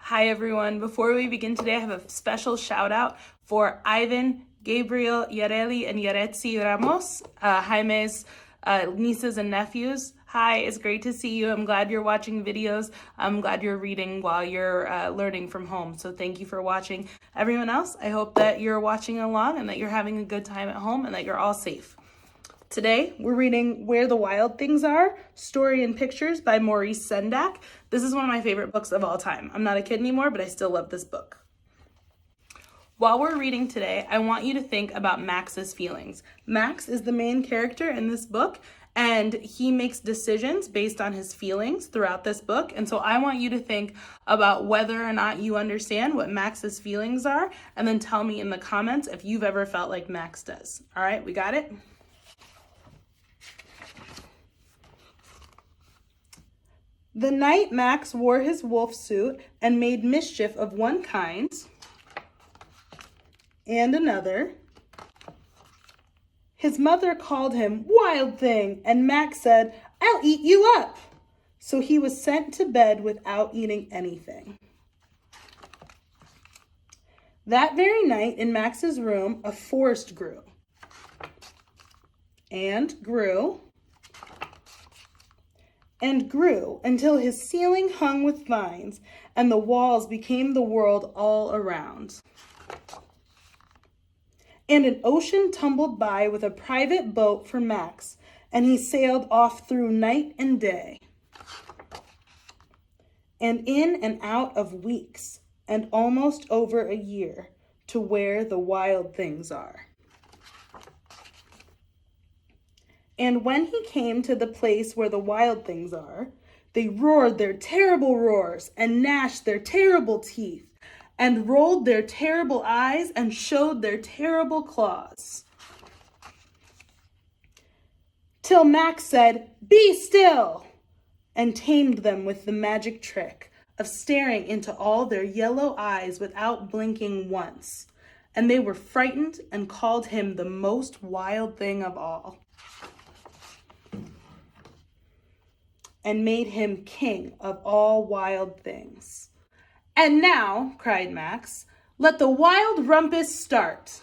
Hi everyone. Before we begin today, I have a special shout out for Ivan, Gabriel, Yareli, and Yaretsi Ramos, Jaime's nieces and nephews. Hi, it's great to see you. I'm glad you're watching videos. I'm glad you're reading while you're learning from home. So thank you for watching. Everyone else, I hope that you're watching along and that you're having a good time at home and that you're all safe. Today, we're reading Where the Wild Things Are, Story and Pictures by Maurice Sendak. This is one of my favorite books of all time. I'm not a kid anymore, but I still love this book. While we're reading today, I want you to think about Max's feelings. Max is the main character in this book, and he makes decisions based on his feelings throughout this book. And so I want you to think about whether or not you understand what Max's feelings are, and then tell me in the comments if you've ever felt like Max does. All right, we got it? The night Max wore his wolf suit and made mischief of one kind and another, his mother called him Wild Thing, and Max said, "I'll eat you up." So he was sent to bed without eating anything. That very night in Max's room, a forest grew and grew and grew until his ceiling hung with vines and the walls became the world all around. And an ocean tumbled by with a private boat for Max, and he sailed off through night and day, and in and out of weeks, and almost over a year, to where the wild things are. And when he came to the place where the wild things are, they roared their terrible roars and gnashed their terrible teeth and rolled their terrible eyes and showed their terrible claws. Till Max said, "Be still," and tamed them with the magic trick of staring into all their yellow eyes without blinking once. And they were frightened and called him the most wild thing of all, and made him king of all wild things. "And now," cried Max, "let the wild rumpus start."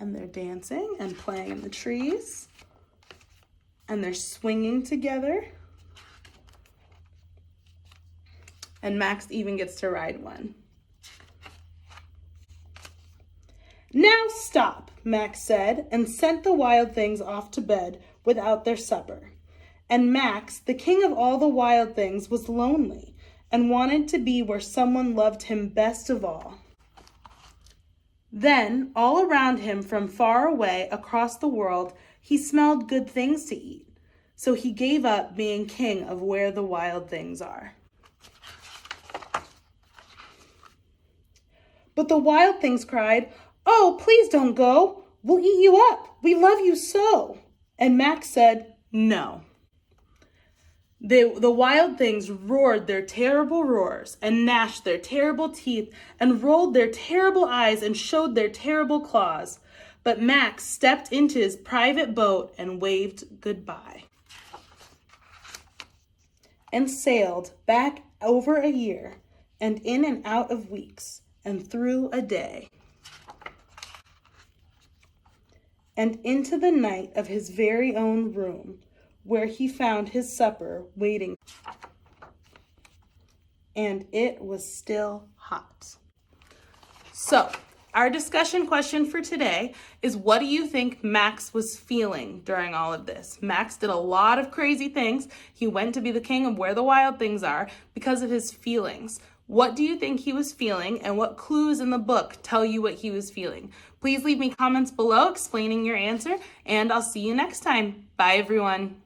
And they're dancing and playing in the trees, and they're swinging together, and Max even gets to ride one. "Now stop," Max said, and sent the wild things off to bed without their supper. And Max, the king of all the wild things, was lonely and wanted to be where someone loved him best of all. Then, all around him from far away across the world, he smelled good things to eat. So he gave up being king of where the wild things are. But the wild things cried, "Oh, please don't go. We'll eat you up. We love you so." And Max said, "No." The wild things roared their terrible roars and gnashed their terrible teeth and rolled their terrible eyes and showed their terrible claws. But Max stepped into his private boat and waved goodbye, and sailed back over a year and in and out of weeks and through a day, and into the night of his very own room, where he found his supper waiting, and it was still hot. So, our discussion question for today is, what do you think Max was feeling during all of this? Max did a lot of crazy things. He went to be the king of where the wild things are because of his feelings. What do you think he was feeling, and what clues in the book tell you what he was feeling? Please leave me comments below explaining your answer, and I'll see you next time. Bye, everyone.